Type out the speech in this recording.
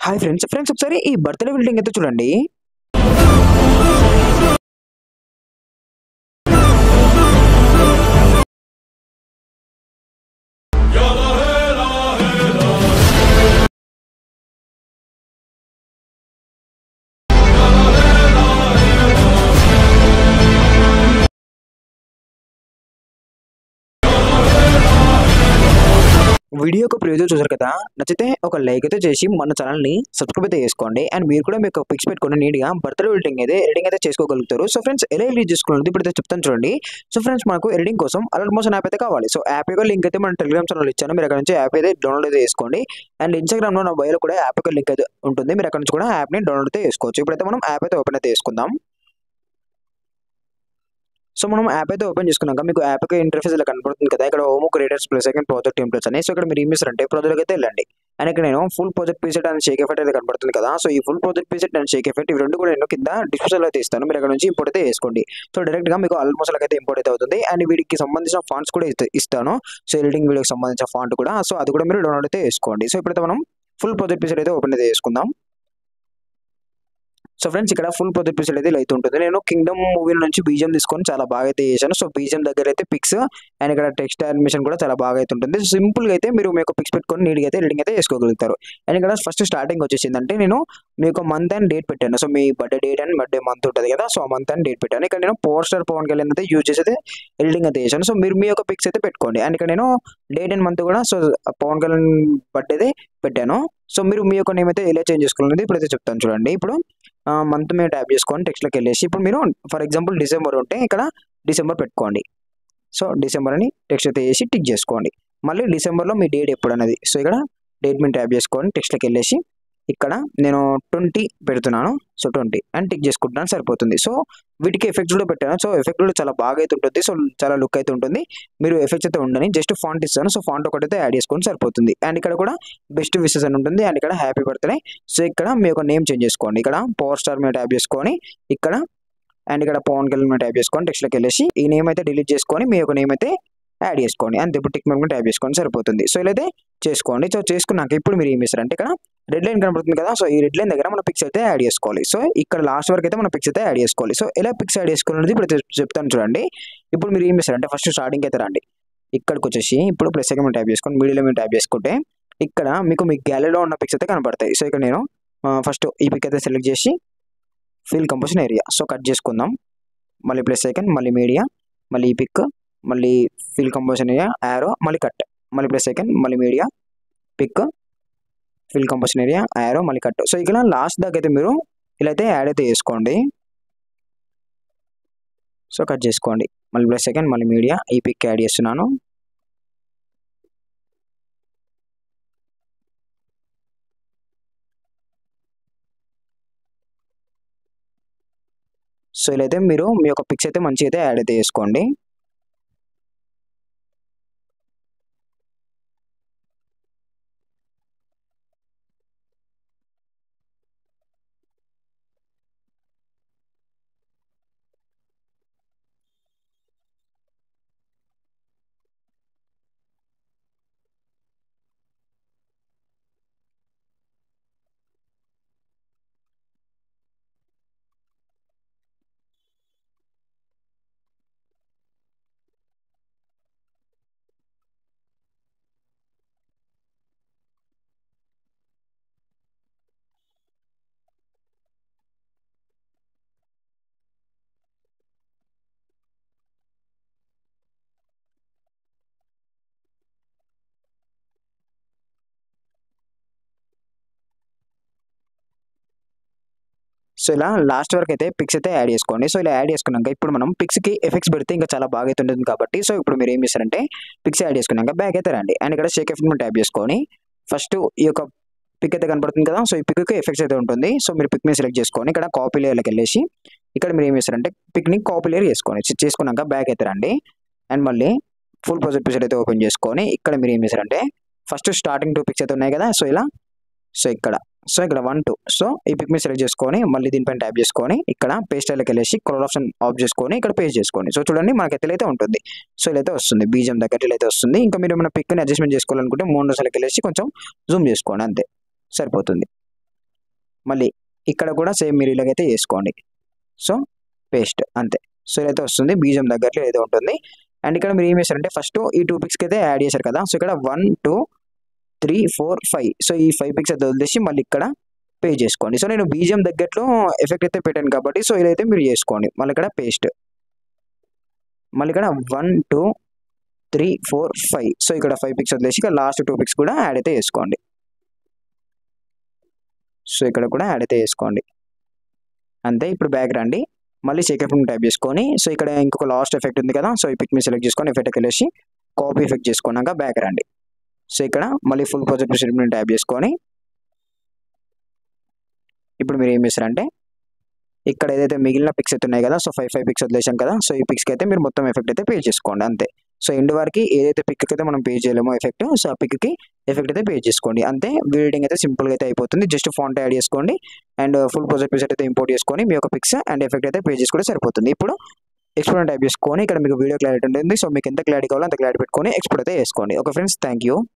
Hi friends ఒకసారి ఈ birthday building అయితే చూడండి. వీడియో యొక్క ప్రివ్యూ చూసారు కదా! నచ్చితే ఒక లైక్ అయితే చేసి మన ఛానెల్‌ని సబ్స్క్రైబ్ అయితే చేసుకోండి. అండ్ మీరు కూడా మీకు పిక్స్ పెట్టుకొని నీట్‌గా బర్త్‌డే ఎడిటింగ్ అయితే చేసుకోగలుగుతారు. సో ఫ్రెండ్స్ ఎలా ఎడిట్ చేసుకోవాలనేది ఇప్పుడైతే చెప్తాను చూడండి. సో ఫ్రెండ్స్ మనకు ఎడిటింగ్ కోసం అలర్ట్ మోషన్ యాప్ అయితే కావాలి. సో యాప్ యొక్క లింక్ అయితే మన టెలిగ్రామ్ ఛానెల్ ఇచ్చాను. మీరు అక్కడ నుంచి యాప్ అయితే డౌన్లోడ్ అయితే చేసుకోండి. అండ్ ఇన్‌స్టాగ్రామ్‌లో నా బయోలో కూడా యాప్ యొక్క లింక్ అయితే ఉంటుంది. మీరు అక్కడ నుంచి కూడా యాప్‌ని డౌన్లోడ్ అయితే చేసుకోవచ్చు. ఇప్పుడైతే మనం యాప్ అయితే ఓపెన్ అయితే చేసుకుందాం. సో మనం యాప్ అయితే ఓపెన్ చేసుకున్నాక మీకు యాప్ యొక్క ఇంటర్ఫేస్ ఇలా కనపడుతుంది కదా! ఇక్కడ home creators plus second project templates అని. సో ఇక్కడ మీరు ఏం చేస్తారంటే ప్రాజెక్ట్‌కి అయితే వెళ్ళండి. అండ్ ఇక్కడ నేను full project preset and Sheikh effect అయితే కనపడుతుంది కదా! సో ఈ full project preset and Sheikh effect ఇవి 2 కూడా నేను కింద డిస్క్రిప్షన్‌లో అయితే ఇస్తాను. మీరు అక్కడ నుంచి ఇంపోర్ట్ అయితే చేసుకోండి. సో డైరెక్ట్‌గా మీకు ఆల్మోస్ట్ అయితే ఇంపోర్ట్ అయితే అవుతుంది. అండ్ వీటికి సంబంధించిన ఫాంట్స్ కూడా ఇస్తాను. సో ఎడిటింగ్ వీడియోకి సంబంధించిన ఫాంట్ కూడా. సో అది కూడా మీరు డౌన్లోడ్ అయితే చేసుకోండి. సో ఇప్పుడైతే మనం ఫుల్ ప్రాజెక్ట్ ప్రీసెట్ అయితే ఓపెన్ అయితే చేసుకుందాం. సో ఫ్రెండ్స్ ఇక్కడ ఫుల్ ప్రాజెక్ట్ ప్రీసెట్ అయితే ఇలా అయితే ఉంటుంది. నేను కింగ్డమ్ మూవీ నుంచి బీజీఎం తీసుకొని చాలా బాగా అయితే చేశాను. సో బీజీఎం దగ్గర అయితే పిక్స్ అండ్ ఇక్కడ టెక్స్ట్ యానిమేషన్ కూడా చాలా బాగా అయితే ఉంటుంది. సింపుల్‌గా అయితే మీరు మీ యొక్క పిక్స్ పెట్టుకొని నీట్‌గా అయితే ఎడిటింగ్ అయితే చేసుకోగలుగుతారు. అండ్ ఇక్కడ ఫస్ట్ స్టార్టింగ్ వచ్చేసిందంటే నేను మీ యొక్క మంత్ అండ్ డేట్ పెట్టాను. So me birthday date and birthday month ఉంటది కదా! సో ఆ మంత్ అండ్ డేట్ పెట్టాను. ఇక్కడ నేను పవర్ స్టార్ పవన్ కళ్యాణ్ అయితే యూజ్ చేసి అయితే ఎడిటింగ్ అయితే చేశాను. సో మీరు మీ యొక్క పిక్స్ అయితే పెట్టుకోండి. అండ్ ఇక్కడ నేను డేట్ అండ్ మంత్ కూడా సో పవన్ కళ్యాణ్ బర్త్‌డేదే పెట్టాను. సో మీరు మీ యొక్క నేమ్ అయితే ఎలా చేంజ్ చేసుకోవాలనేది ఇప్పుడైతే చెప్తాను చూడండి. ఇప్పుడు మంత్ మీద ట్యాప్ చేసుకొని టెక్స్ట్‌లోకెళ్ళేసి ఇప్పుడు మీరు ఫర్ ఎగ్జాంపుల్ డిసెంబర్ ఉంటే ఇక్కడ డిసెంబర్ పెట్టుకోండి. సో డిసెంబర్ అని టెక్స్ట్ అయితే చేసి టిక్ చేసుకోండి. మళ్ళీ డిసెంబర్‌లో మీ డేట్ ఎప్పుడన్నది. సో ఇక్కడ డేట్ మీద ట్యాప్ చేసుకొని టెక్స్ట్‌లోకెళ్ళేసి ఇక్కడ నేను 20 పెడుతున్నాను. సో 20 అని టిక్ చేసుకుంటున్నాను సరిపోతుంది. సో వీటికి ఎఫెక్ట్స్ కూడా పెట్టాను. సో ఎఫెక్ట్ కూడా చాలా బాగా అయితే ఉంటుంది. సో చాలా లుక్ అయితే ఉంటుంది. మీరు ఎఫెక్ట్స్ అయితే ఉండని జస్ట్ ఫాంట్ ఇస్తాను. సో ఫాంట్ ఒకటైతే యాడ్ చేసుకొని సరిపోతుంది. అండ్ ఇక్కడ కూడా బెస్ట్ విషెస్ అని ఉంటుంది. అండ్ ఇక్కడ హ్యాపీ బర్త్‌డే. సో ఇక్కడ మీ యొక్క నేమ్ చేంజ్ చేసుకోండి. ఇక్కడ పవర్ స్టార్ మీద ట్యాప్ చేసుకొని ఇక్కడ అండ్ ఇక్కడ పవన్ కళ్యాణ్ మీద ట్యాప్ చేసుకొని టెక్స్ట్‌లోకెళ్ళేసి ఈ నేమ్ అయితే డిలీట్ చేసుకొని మీ యొక్క నేమ్ అయితే యాడ్ చేసుకోండి. అంతే ఇప్పుడు టిక్ మార్క్ మీద ట్యాప్ చేసుకోండి సరిపోతుంది. సో ఇలా అయితే చేసుకోండి. సో చేసుకున్నాక ఇప్పుడు మీరు ఏం చేస్తారంటే ఇక్కడ రెడ్ లైన్ కనపడుతుంది కదా! సో ఈ రెడ్ లైన్ దగ్గర మన పిక్స్ అయితే యాడ్ చేసుకోవాలి. సో ఇక్కడ లాస్ట్ వరకు అయితే మన పిక్స్ అయితే యాడ్ చేసుకోవాలి. సో ఎలా పిక్స్ యాడ్ చేసుకోవాలనేది ఇప్పుడు చెప్తాను చూడండి. ఇప్పుడు మీరు ఏం చేస్తారంటే ఫస్ట్ స్టార్టింగ్‌కి అయితే రండి. ఇక్కడికొచ్చేసి ఇప్పుడు ప్లస్ సెకండ్ మీద ట్యాప్ చేసుకొని మీడియాలో మీద ట్యాప్ చేసుకుంటే ఇక్కడ మీకు మీ గ్యాలరీలో ఉన్న పిక్స్ అయితే కనపడతాయి. సో ఇక్కడ నేను ఫస్ట్ ఈ పిక్ అయితే సెలెక్ట్ చేసి fill composition area so cut చేసుకుందాం. మళ్ళీ ప్లస్ సెకండ్ మళ్ళీ మీడియా మళ్ళీ ఈ పిక్ మళ్ళీ ఫిల్ కంపోజిషన్ ఏరియా యారో మళ్ళీ కట్ మళ్ళీ ప్లస్ సెకండ్ మళ్ళీ media pick fill composition area arrow మళ్ళీ కట్. సో ఇక్కడ లాస్ట్ దాకా అయితే మీరు ఇలా అయితే యాడ్ అయితే చేసుకోండి. సో కట్ చేసుకోండి. మళ్ళీ ప్లస్ సెకండ్ మళ్ళీ మీడియా ఈ పిక్ యాడ్ చేస్తున్నాను. సో ఇలా అయితే మీరు మీ యొక్క పిక్స్ అయితే మంచిగా అయితే యాడ్ అయితే చేసుకోండి. సో ఇలా లాస్ట్ వరకు అయితే పిక్స్ అయితే యాడ్ చేసుకోండి. సో ఇలా యాడ్ చేసుకున్నాక ఇప్పుడు మనం పిక్స్‌కి ఎఫెక్ట్స్ పెడితే ఇంకా చాలా బాగా అయితే ఉంటుంది కాబట్టి సో ఇప్పుడు మీరు ఏం చేస్తారంటే పిక్స్ యాడ్ చేసుకున్నాక బ్యాక్ అయితే రండి. అండ్ ఇక్కడ షేక్ ఎఫెక్ట్ మీద ట్యాప్ చేసుకొని ఫస్ట్ ఈ యొక్క పిక్ అయితే కనపడుతుంది కదా! సో ఈ పిక్‌కి ఎఫెక్ట్స్ అయితే ఉంటుంది. సో మీరు పిక్ మీద సెలెక్ట్ చేసుకొని ఇక్కడ కాపీ లేయర్‌లోకి వెళ్ళేసి ఇక్కడ మీరు ఏం చేస్తారంటే పిక్‌ని కాపీ లేయర్ చేసుకోండి. చేసుకున్నాక బ్యాక్ అయితే రండి. అండ్ మళ్ళీ ఫుల్ ప్రాజెక్ట్ పిక్చర్ అయితే ఓపెన్ చేసుకొని ఇక్కడ మీరు ఏం చేస్తారంటే ఫస్ట్ స్టార్టింగ్ 2 పిక్స్ అయితే ఉన్నాయి కదా! సో ఇలా సో ఇక్కడ 1, 2 సో ఈ పిక్ మీద సెలెక్ట్ చేసుకొని మళ్ళీ దీనిపైన ట్యాప్ చేసుకొని ఇక్కడ పేస్ట్ స్టైల్‌లోకి వెళ్ళేసి కలర్ ఆప్షన్ ఆఫ్ చేసుకొని ఇక్కడ పేస్ట్ చేసుకోండి. సో చూడండి మనకి ఎట్లయితే ఉంటుంది. సో ఇలా అయితే వస్తుంది. బీజీఎం దగ్గర ఇలా అయితే వస్తుంది. ఇంకా మీరు ఏమైనా పిక్‌ని అడ్జస్ట్‌మెంట్ చేసుకోవాలనుకుంటే మోనోస్‌లోకి వెళ్ళేసి కొంచెం జూమ్ చేసుకోండి అంతే సరిపోతుంది. మళ్ళీ ఇక్కడ కూడా సేమ్ మీరు ఇలాగైతే చేసుకోండి. సో పేస్ట్ అంతే. సో ఇదైతే వస్తుంది బీజం దగ్గరలో ఏదో ఉంటుంది. అండ్ ఇక్కడ మీరు ఏం చేశారంటే ఫస్ట్ ఈ 2 పిక్స్కి అయితే యాడ్ చేశారు కదా, సో ఇక్కడ 1 2 3 4 5, సో ఈ 5 పిక్స్ అయితే వదిలేసి మళ్ళీ ఇక్కడ పే చేసుకోండి. సో నేను బీజం దగ్గరలో ఎఫెక్ట్ అయితే పెట్టాను కాబట్టి సో ఇదైతే మీరు చేసుకోండి. మళ్ళీ ఇక్కడ పేస్ట్, మళ్ళీ ఇక్కడ 1 2 3 4 5, సో ఇక్కడ 5 పిక్స్ వదిలేసి ఇక్కడ లాస్ట్ 2 పిక్స్ కూడా యాడ్ అయితే చేసుకోండి. సో ఇక్కడ కూడా యాడ్ అయితే చేసుకోండి అంతే. ఇప్పుడు బ్యాక్ రండి, మళ్ళీ షేక్ ఎఫెక్ట్ టైప్ చేసుకొని సో ఇక్కడ ఇంకొక లాస్ట్ ఎఫెక్ట్ ఉంది కదా, సో ఈ పిక్ మీద సెలెక్ట్ చేసుకొని ఎఫెక్ట్కి వెళ్ళేసి కాపీ ఎఫెక్ట్ చేసుకున్నాక బ్యాక్ రండి. సో ఇక్కడ మళ్ళీ ఫుల్ ప్రాజెక్ట్ షేప్ టైప్ చేసుకొని ఇప్పుడు మీరు ఏం చేస్తారంటే ఇక్కడ ఏదైతే మిగిలిన పిక్స్ అయితే ఉన్నాయి కదా, సో 5 పిక్స్ వదిలేసాం కదా, సో ఈ పిక్స్కి అయితే మీరు మొత్తం ఎఫెక్ట్ అయితే పే చేసుకోండి అంతే. సో ఎండ్ వరకు ఏదైతే పిక్ అయితే మనం పే చేయలేమో ఎఫెక్ట్, సో ఆ పిక్కి ఎఫెక్ట్ అయితే పే చేసుకోండి అంతే. వీడియోయింగ్ అయితే సింపుల్గా అయితే అయిపోతుంది. జస్ట్ ఫాంట్ యాడ్ చేసుకోండి అండ్ ఫుల్ ప్రాజెక్ట్ పిక్స్ అయితే ఇంపోర్ట్ చేసుకొని మీ యొక్క పిక్స్ అండ్ ఎఫెక్ట్ అయితే పే చేసుకుంటే సరిపోతుంది. ఇప్పుడు ఎక్స్పోర్ట్ టైప్ చేసుకొని ఇక్కడ మీకు వీడియో క్లారిటీ ఉంటుంది. సో మీకు ఎంత క్లారిటీ కావాలో అంత క్లారిటీ పెట్టుకొని ఎక్స్పోర్ట్ అయితే చేసుకోండి. Okay friends, thank you.